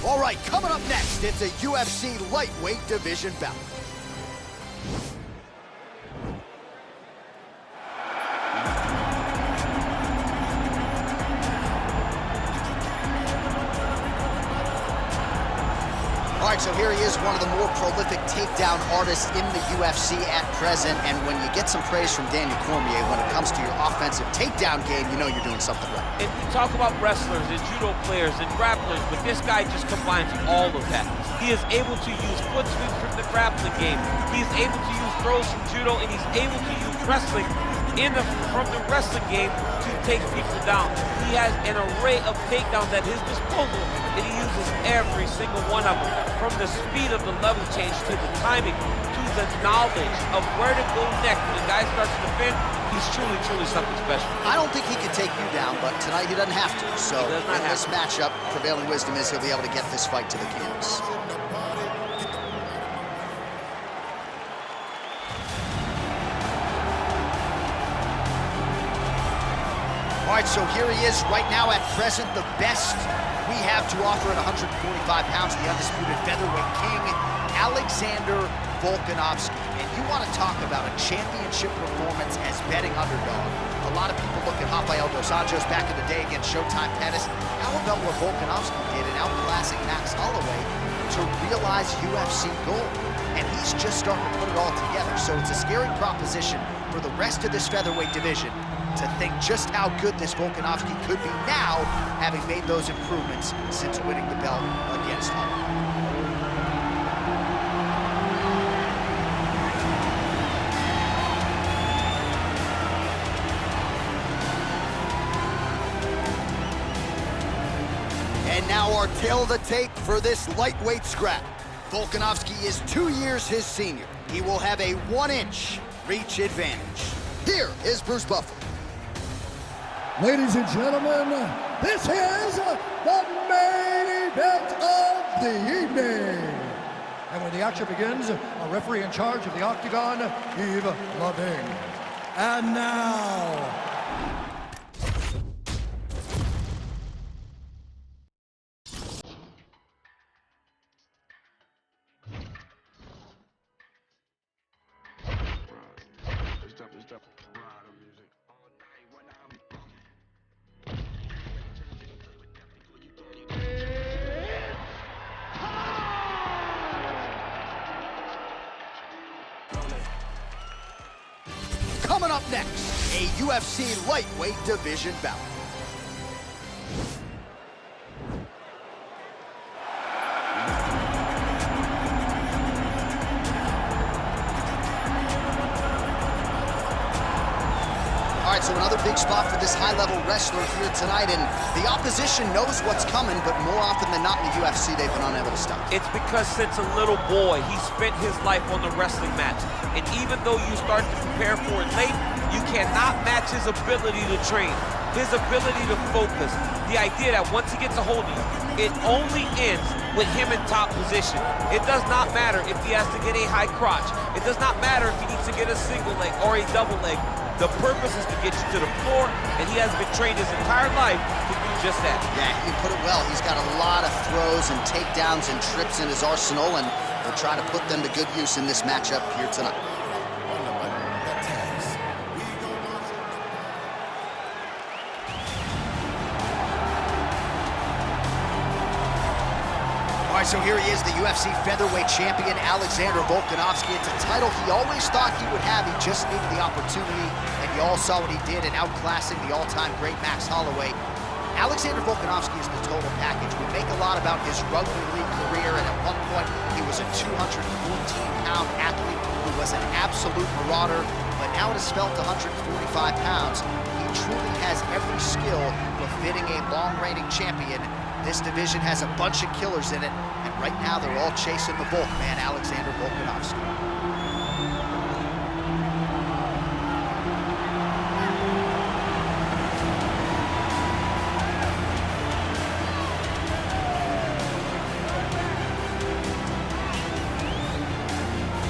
All right, coming up next, it's a UFC lightweight division bout. All right, so here he is, one of the more prolific takedown artists in the UFC at present. And when you get some praise from Daniel Cormier when it comes to your offensive takedown game, you know you're doing something right. And we talk about wrestlers and judo players and grapplers, but this guy just combines all of that. He is able to use foot sweeps from the grappling game. He's able to use throws from judo, and he's able to use wrestling from the wrestling game to take people down. He has an array of takedowns at his disposal, and he uses every single one of them. From the speed of the level change to the timing to the knowledge of where to go next. When the guy starts to defend, he's truly, truly something special. I don't think he can take you down, but tonight he doesn't have to. So in this matchup, prevailing wisdom is he'll be able to get this fight to the canvas. All right, so here he is right now at present, the best we have to offer at 145 pounds, the undisputed featherweight king, Alexander Volkanovski. And you want to talk about a championship performance as betting underdog. A lot of people look at Rafael dos Anjos back in the day against Showtime Pettis. How about what Volkanovski did in outclassing Max Holloway to realize UFC gold? And he's just starting to put it all together. So it's a scary proposition for the rest of this featherweight division to think just how good this Volkanovski could be now, having made those improvements since winning the belt against Holloway. And now our tale of the tape for this lightweight scrap. Volkanovski is 2 years his senior. He will have a 1-inch reach advantage. Here is Bruce Buffer. Ladies and gentlemen, this is the main event of the evening. And when the action begins, a referee in charge of the Octagon, Yves Lavigne. And now, coming up next, a UFC lightweight division bout. All right, so another big spot for this high-level wrestler here tonight, and the opposition knows what's coming, but more often than not in the UFC, they've been unable to stop. It's because since a little boy, he spent his life on the wrestling mat. And even though you start to prepare for it late, you cannot match his ability to train, his ability to focus. The idea that once he gets a hold of you, it only ends with him in top position. It does not matter if he has to get a high crotch. It does not matter if he needs to get a single leg or a double leg. The purpose is to get you to the floor, and he has been trained his entire life to do just that. Yeah, you put it well. He's got a lot of throws and takedowns and trips in his arsenal, and he'll try to put them to good use in this matchup here tonight. All right, so here he is, the UFC featherweight champion, Alexander Volkanovski. It's a title he always thought he would have. He just needed the opportunity, and you all saw what he did in outclassing the all-time great Max Holloway. Alexander Volkanovski is the total package. We make a lot about his rugby league career, and at one point, he was a 214-pound athlete who was an absolute marauder, but now at his felt 145 pounds, he truly has every skill befitting a long-reigning champion. This division has a bunch of killers in it, and right now they're all chasing the bulk man, Alexander Volkanovski.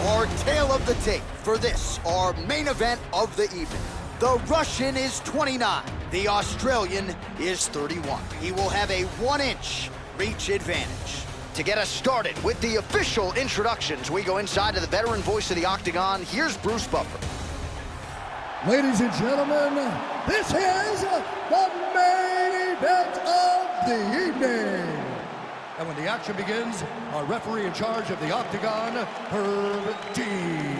Our tale of the tape for this, our main event of the evening. The Russian is 29. The Australian is 31. He will have a 1-inch reach advantage. To get us started with the official introductions, we go inside to the veteran voice of the Octagon. Here's Bruce Buffer. Ladies and gentlemen, this is the main event of the evening. And when the action begins, our referee in charge of the Octagon, Herb Dean.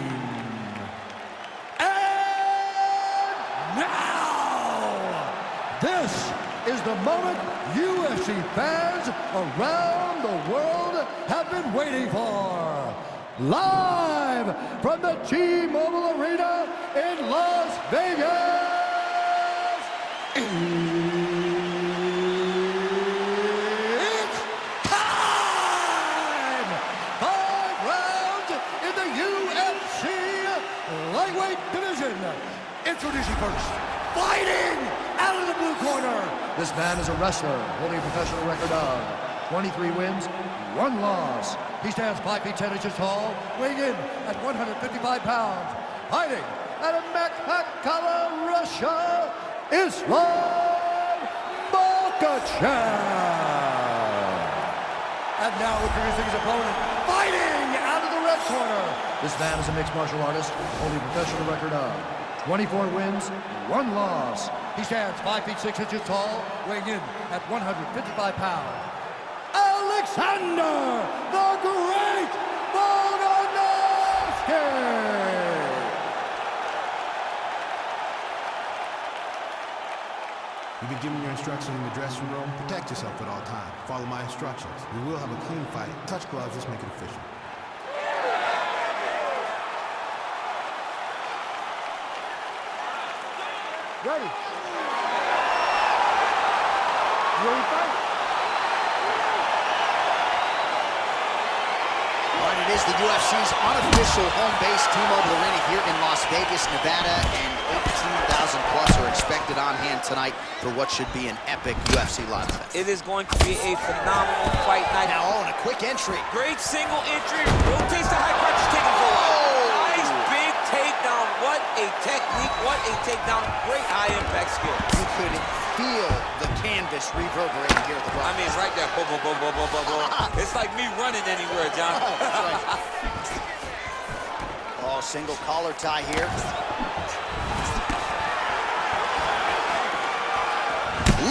And now, this is the moment UFC fans around the world have been waiting for. Live from the T-Mobile Arena in Las Vegas. It's time! 5 rounds in the UFC lightweight division. Introducing first, fighting out of the blue corner. This man is a wrestler holding a professional record of 23 wins, 1 loss. He stands 5 feet 10 inches tall, weighing in at 155 pounds. Fighting out of Makhachev, Russia, Islam Makhachev. And now introducing his opponent, fighting out of the red corner. This man is a mixed martial artist, holding a professional record of 24 wins, 1 loss. He stands 5 feet 6 inches tall, weighing in at 155 pounds. Alexander the Great Volkanovski! You've been given your instructions in the dressing room. Protect yourself at all times. Follow my instructions. We will have a clean fight. Touch gloves, let's make it official. Ready? You ready to fight? It is the UFC's unofficial home base, T-Mobile Arena here in Las Vegas, Nevada, and 18,000 plus are expected on hand tonight for what should be an epic UFC live event. It is going to be a phenomenal fight night. Now, and a quick entry. Great single entry, rotates the high crotch, taking for a while. Nice big takedown. What a technique, what a takedown. Great high impact skill. You could feel the canvas reverberating here at the I mean, right there, boom, boom, boom, boom, boom, boom, boom. It's like me running anywhere, John. Oh, single collar tie here.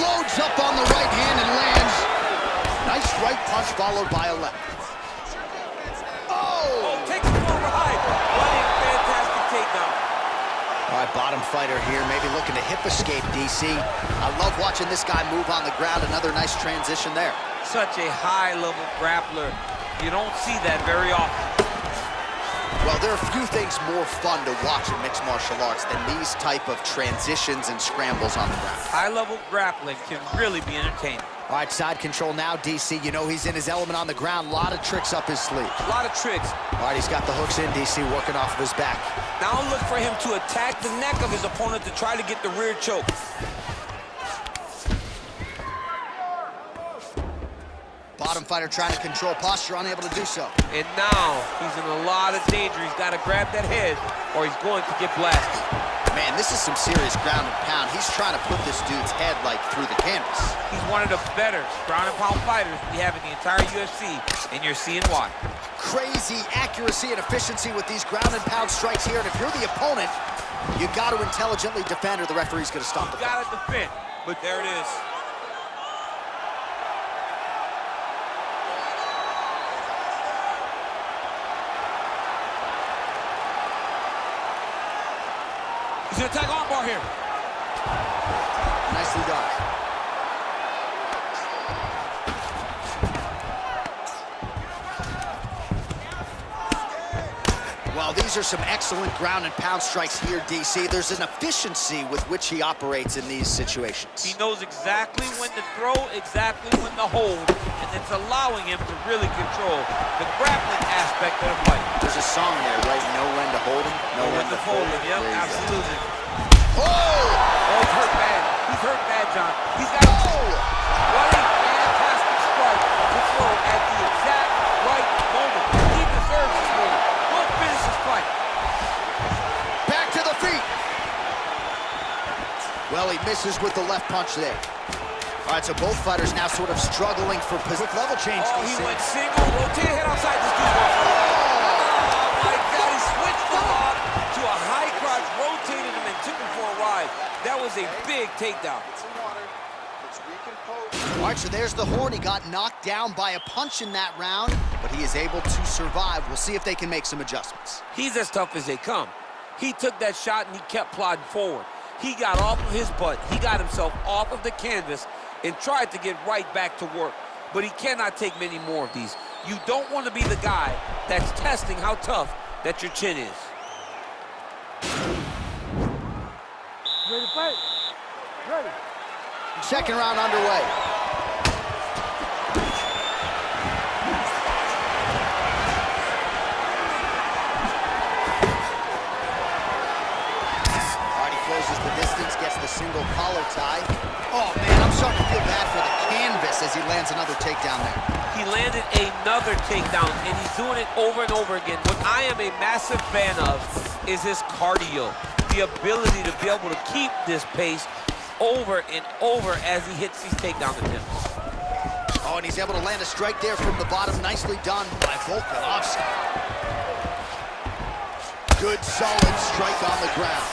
Loads up on the right hand and lands. Nice right punch followed by a left. Oh, takes it over high. What a fantastic takedown. All right, bottom fighter here, maybe looking to hip escape, DC. I love watching this guy move on the ground. Another nice transition there. Such a high-level grappler. You don't see that very often. Well, there are few things more fun to watch in mixed martial arts than these type of transitions and scrambles on the ground. High-level grappling can really be entertaining. All right, side control now, DC. You know he's in his element on the ground. A lot of tricks up his sleeve. A lot of tricks. All right, he's got the hooks in, DC, working off of his back. Now look for him to attack the neck of his opponent to try to get the rear choke. Bottom fighter trying to control posture, unable to do so. And now he's in a lot of danger. He's got to grab that head or he's going to get blasted. Man, this is some serious ground and pound. He's trying to put this dude's head, like, through the canvas. He's one of the better ground and pound fighters we have in the entire UFC, and you're seeing why. Crazy accuracy and efficiency with these ground and pound strikes here. And if you're the opponent, you got to intelligently defend or the referee's going to stop the fight. You got to defend, but there it is. He's gonna attack armbar here. Nicely done. Well, these are some excellent ground and pound strikes here, DC. There's an efficiency with which he operates in these situations. He knows exactly when to throw, exactly when to hold, and it's allowing him to really control the grappling aspect of the fight. There's a song there, right? Know when to hold him, know when to fold him. Yep, absolutely. Oh! Oh, he's hurt bad. He's hurt bad, John. He's got what a fantastic strike to throw at the exact right moment. He deserves this moment. Go finish this fight. Back to the feet. Well, he misses with the left punch there. All right, so both fighters now sort of struggling for quick level change. Oh, he went single, rotated head outside this dude's going for it. Oh, my God, he switched the lock to a high crotch, rotated him and took him for a ride. That was a big takedown. All right, so there's the Horn. He got knocked down by a punch in that round, but he is able to survive. We'll see if they can make some adjustments. He's as tough as they come. He took that shot and he kept plodding forward. He got off of his butt. He got himself off of the canvas and tried to get right back to work. But he cannot take many more of these. You don't want to be the guy that's testing how tough that your chin is. Ready to fight? Ready. Second round underway. Closes the distance, gets the single collar tie. Oh, man, I'm starting to feel bad for the canvas as he lands another takedown there. He landed another takedown, and he's doing it over and over again. What I am a massive fan of is his cardio, the ability to be able to keep this pace over and over as he hits these takedown attempts. Oh, and he's able to land a strike there from the bottom. Nicely done by Volkanovski. Good, solid strike on the ground.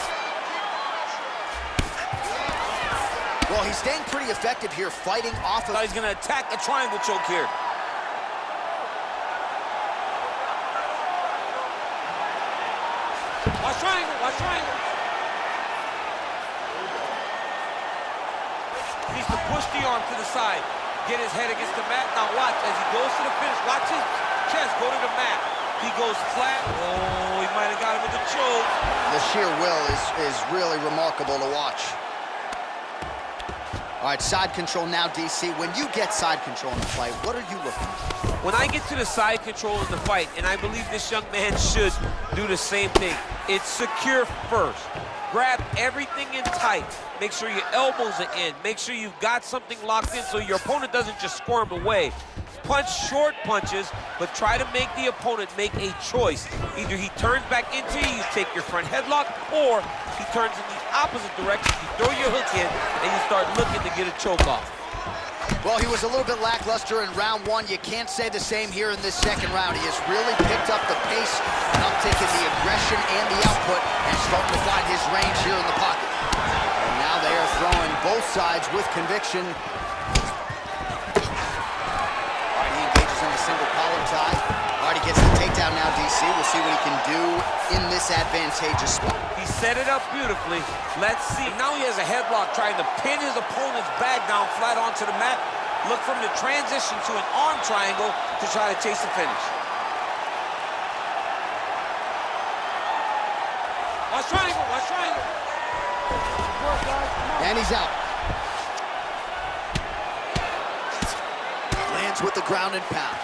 Well, he's staying pretty effective here, fighting off of... He's going to attack a triangle choke here. Watch triangle, watch triangle. He needs to push the arm to the side, get his head against the mat. Now watch, as he goes to the finish, watch his chest go to the mat. He goes flat. Oh, he might have got him with the choke. The sheer will is really remarkable to watch. All right, side control now, DC. When you get side control in the fight, what are you looking for? When I get to the side control in the fight, and I believe this young man should do the same thing, it's secure first. Grab everything in tight. Make sure your elbows are in. Make sure you've got something locked in so your opponent doesn't just squirm away. Punch short punches, but try to make the opponent make a choice. Either he turns back into you, you take your front headlock, or he turns in the opposite direction, you throw your hook in, and you start looking to get a choke off. Well, he was a little bit lackluster in round one. You can't say the same here in this second round. He has really picked up the pace, an uptick in the aggression and the output, and starting to find his range here in the pocket. And now they are throwing both sides with conviction. Single collar tie. Already gets the takedown now, DC. We'll see what he can do in this advantageous spot. He set it up beautifully. Let's see. Now he has a headlock trying to pin his opponent's back down flat onto the mat. Look from the transition to an arm triangle to try to chase the finish. Watch triangle, watch triangle. And he's out. Lands with the ground and pound.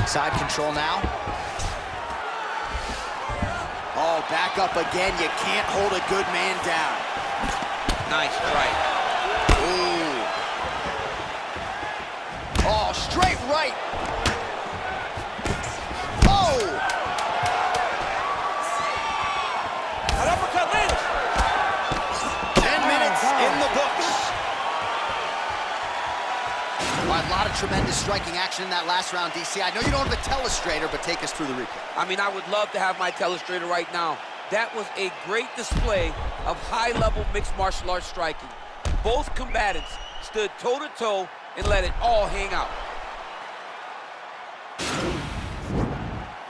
Side control now. Oh, back up again. You can't hold a good man down. Nice strike. Ooh. Oh, straight right. Oh! An uppercut lands. 10 minutes in the books. A lot of tremendous striking action in that last round, DC. I know you don't have a telestrator, but take us through the replay. I mean, I would love to have my telestrator right now. That was a great display of high-level mixed martial arts striking. Both combatants stood toe-to-toe and let it all hang out.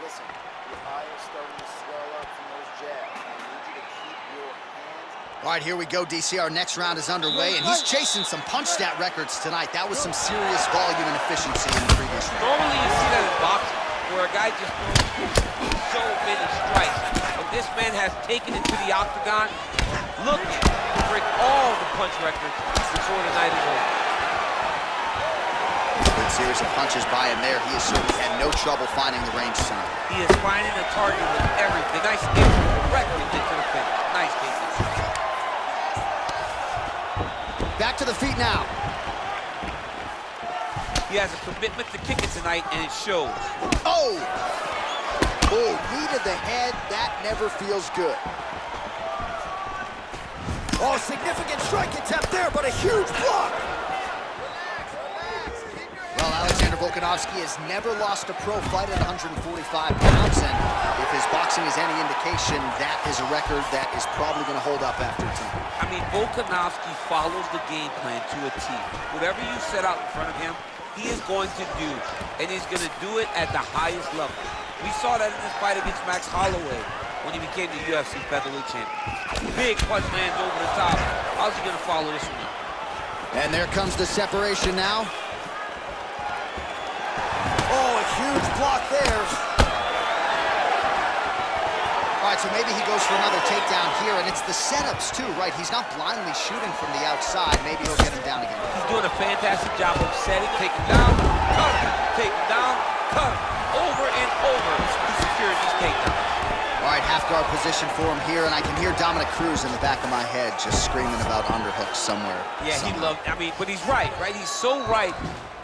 Listen, your eye is starting to swell up from those jabs. I need you to keep your hands... All right, here we go, DC. Our next round is underway, and he's chasing some punch stat records tonight. That was some serious volume and efficiency in the previous round. Normally you see that in boxing, where a guy just throws so many strikes. But this man has taken it to the octagon, looking to break all the punch records before the night is over. Good series of punches by him there. He has certainly had no trouble finding the range tonight. He is finding a target with everything. Nice kick directly into the finish. Nice kick. Back to the feet now. He has a commitment to kick it tonight, and it shows. Oh! Oh, knee to the head. That never feels good. Oh, significant strike attempt there, but a huge block. Well, Alexander Volkanovski has never lost a pro fight at 145 pounds, and if his boxing is any indication, that is a record that is probably going to hold up after tonight. I mean, Volkanovski follows the game plan to a T. Whatever you set out in front of him, he is going to do, and he's going to do it at the highest level. We saw that in his fight against Max Holloway when he became the UFC featherweight champion. Big punch lands over the top. How's he going to follow this one up? And there comes the separation now. Oh, a huge block there. All right, so maybe he goes for another takedown here, and it's the setups too, right? He's not blindly shooting from the outside. Maybe he'll get him down again. He's doing a fantastic job of setting, take him down, cut, take him down, cut, over and over. He secures his takedown. All right, half guard position for him here, and I can hear Dominic Cruz in the back of my head just screaming about underhooks somewhere. Yeah, he loved, I mean, but he's right? He's so right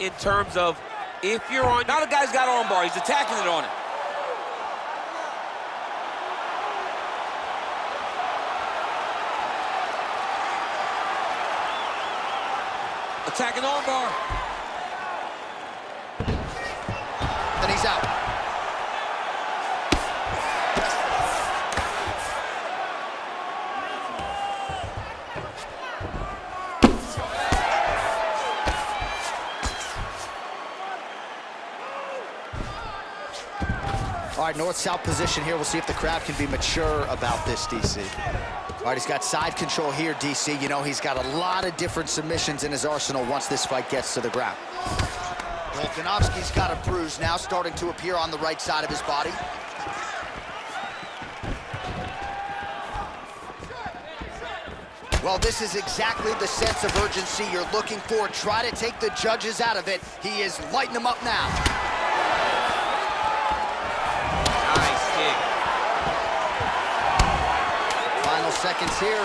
in terms of if you're on, now the guy's got armbar, he's attacking it on it. Attacking armbar. And he's out. All right, north-south position here. We'll see if the crowd can be mature about this, DC. All right, he's got side control here, DC. You know, he's got a lot of different submissions in his arsenal once this fight gets to the ground. Volkanovski's got a bruise now starting to appear on the right side of his body. Well, this is exactly the sense of urgency you're looking for. Try to take the judges out of it. He is lighting them up now. Nice kick. Final seconds here.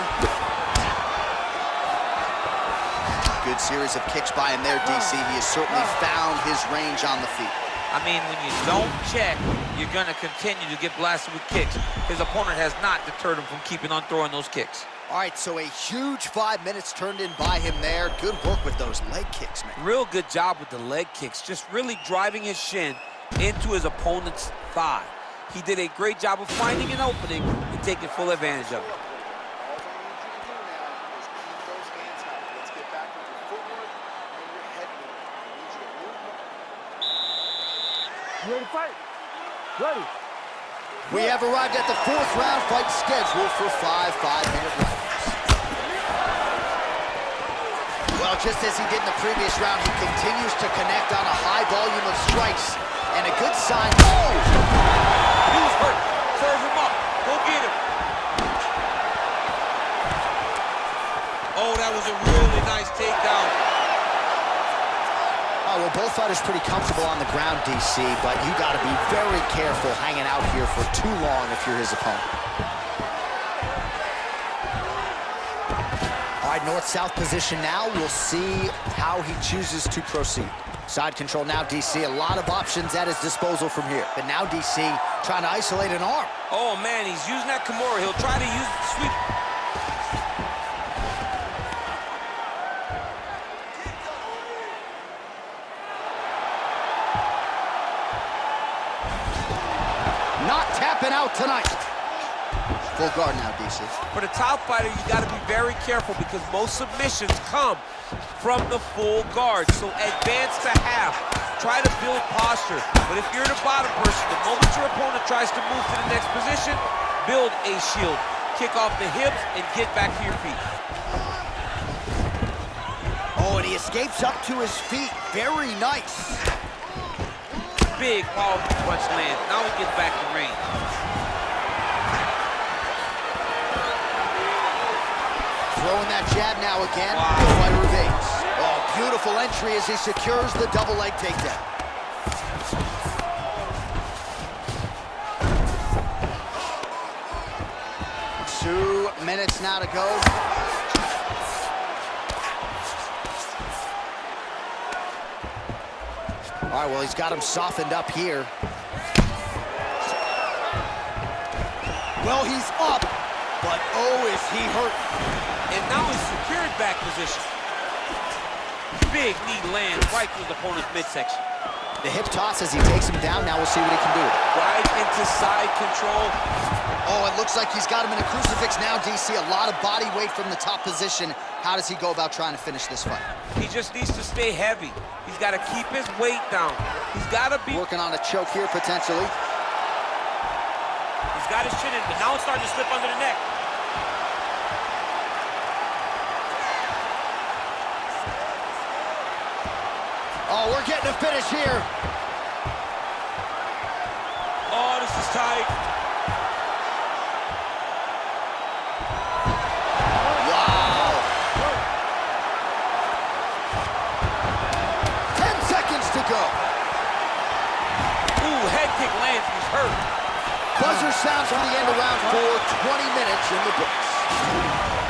Good series of kicks by him there, DC. He has certainly found his range on the feet. I mean, when you don't check, you're going to continue to get blasted with kicks. His opponent has not deterred him from keeping on throwing those kicks. All right, so a huge 5 minutes turned in by him there. Good work with those leg kicks, man. Real good job with the leg kicks, just really driving his shin into his opponent's thigh. He did a great job of finding an opening and taking full advantage of it. You ready to fight? Ready. We have arrived at the 4th round fight scheduled for 5 5-minute rounds. Well, just as he did in the previous round, he continues to connect on a high volume of strikes. And a good sign. Oh! He was hurt. Serve him up. Go get him. Oh, that was a really nice takedown. Well, both fighters pretty comfortable on the ground, DC, but you got to be very careful hanging out here for too long if you're his opponent. All right, north-south position now. We'll see how he chooses to proceed. Side control now, DC. A lot of options at his disposal from here. But now DC trying to isolate an arm. Oh, man, he's using that Kimura. He'll try to use the sweep. Not tapping out tonight. Full guard now, DC. For the top fighter, you got to be very careful because most submissions come from the full guard. So advance to half. Try to build posture. But if you're the bottom person, the moment your opponent tries to move to the next position, build a shield. Kick off the hips and get back to your feet. Oh, and he escapes up to his feet. Very nice. Big, powerful punch land. Now he gets back to range. Throwing that jab now again. Wow. The fighter evades. Oh, beautiful entry as he secures the double leg takedown. Two minutes now to go. All right, well, he's got him softened up here. Well, he's up, but oh, is he hurt. And now he's secured back position. Big knee lands right through the opponent's midsection. The hip toss as he takes him down. Now we'll see what he can do. Right into side control. Oh, it looks like he's got him in a crucifix now, DC. A lot of body weight from the top position. How does he go about trying to finish this fight? He just needs to stay heavy. He's got to keep his weight down. He's got to be working on a choke here, potentially. He's got his chin in, but now it's starting to slip under the neck. Oh, we're getting a finish here. Oh, this is tight. Wow. 10 seconds to go. Ooh, head kick lands. He's hurt. Buzzer sounds for the end of round 4. 20 minutes in the books.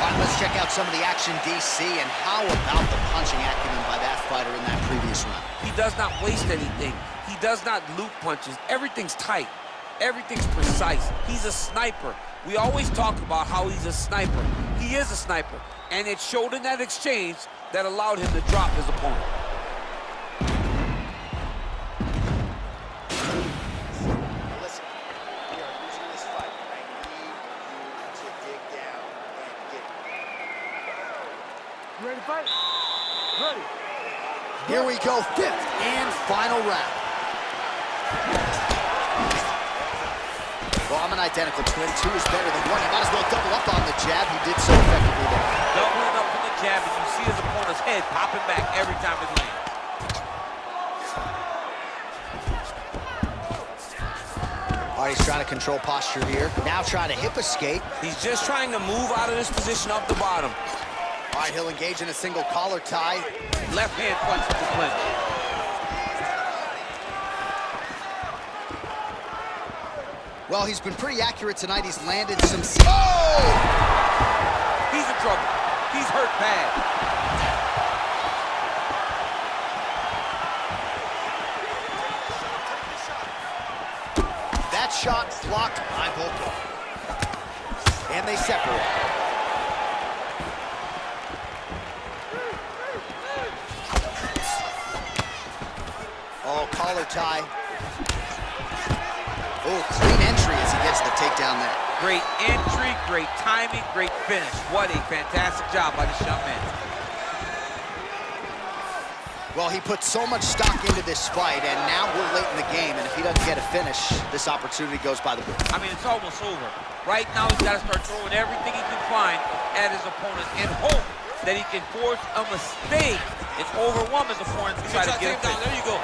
All right, let's check out some of the action, DC, and how about the punching acumen by that fighter in that previous round? He does not waste anything. He does not loop punches. Everything's tight. Everything's precise. He's a sniper. We always talk about how he's a sniper. He is a sniper, and it showed in that exchange that allowed him to drop his opponent. Listen, we are losing this fight. I need you to dig down and get You ready to fight? Ready. Here we go, 5th and final round. Well, I'm an identical twin. 2 is better than 1. You might as well double up on the jab. He did so effectively there. Doubling up on the jab, and you see his opponent's head popping back every time it lands. All right, he's trying to control posture here. Now trying to hip escape. He's just trying to move out of this position off the bottom. All right, he'll engage in a single collar tie. Left hand punch to the clinch. Well, he's been pretty accurate tonight. He's landed some... Oh! He's in trouble. He's hurt bad. That shot blocked by Volkov. And they separate. Oh, collar tie. Oh, clean entry as he gets the takedown there. Great entry, great timing, great finish. What a fantastic job by this young man. Well, he put so much stock into this fight, and now we're late in the game, and if he doesn't get a finish, this opportunity goes by the book. I mean, it's almost over. Right now, he's got to start throwing everything he can find at his opponent and hope that he can force a mistake and overwhelm his opponent to try to get him down. There you go.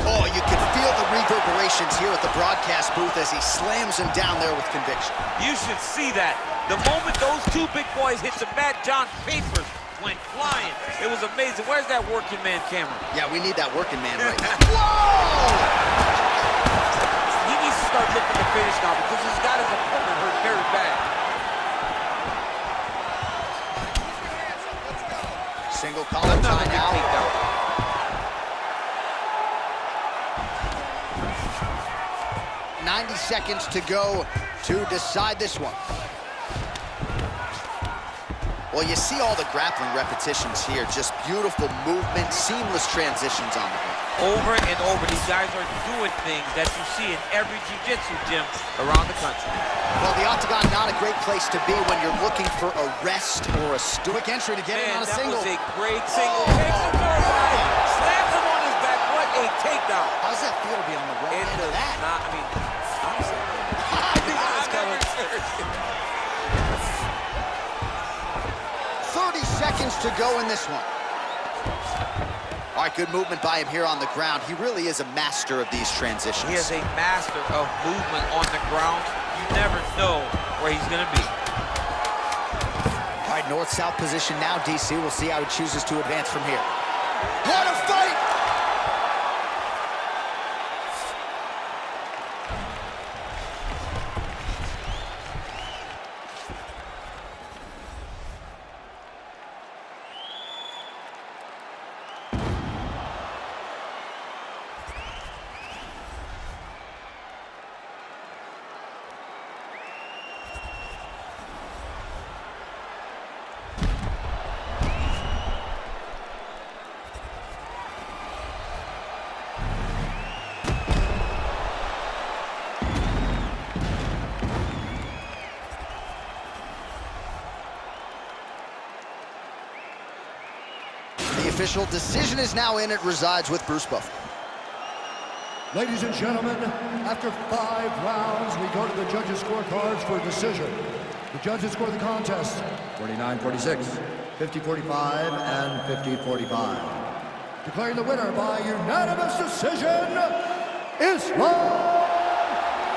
Oh, you can feel the reverberations here at the broadcast booth as he slams him down there with conviction. You should see that. The moment those two big boys hit the mat, John's papers went flying. It was amazing. Where's that working man camera? Yeah, we need that working man right now. Whoa! He needs to start looking to finish now because he's got his opponent hurt very bad. Single collar tie now. Takedown. 90 seconds to go to decide this one. Well, you see all the grappling repetitions here. Just beautiful movement, seamless transitions on the ground. Over and over, these guys are doing things that you see in every jiu-jitsu gym around the country. Well, the octagon, not a great place to be when you're looking for a rest or a quick entry to get in on a single. That was a great single. Takes him for a ride. Slams him on his back. What a takedown. How does that feel to be on the wrong end of that? I mean, honestly, I knew that was coming. 30 seconds to go in this one. All right, good movement by him here on the ground. He really is a master of these transitions. he is a master of movement on the ground. You never know where he's going to be. All right, north-south position now, DC. We'll see how he chooses to advance from here. What a fight! official. Decision is now in. It resides with Bruce Buffer. Ladies and gentlemen, after 5 rounds, we go to the judges' scorecards for a decision. The judges score the contest 49-46, 50-45, and 50-45. Declaring the winner by unanimous decision, Islam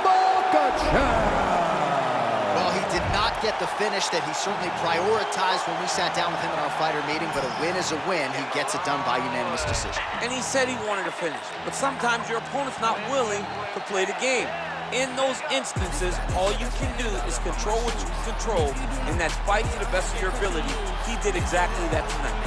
Makhachev. Well, he did not get the finish that he certainly prioritized when we sat down with him in our fighter meeting, but a win is a win. He gets it done by unanimous decision. And he said he wanted to finish, but sometimes your opponent's not willing to play the game. In those instances, all you can do is control what you can control, and that's fight to the best of your ability. He did exactly that tonight.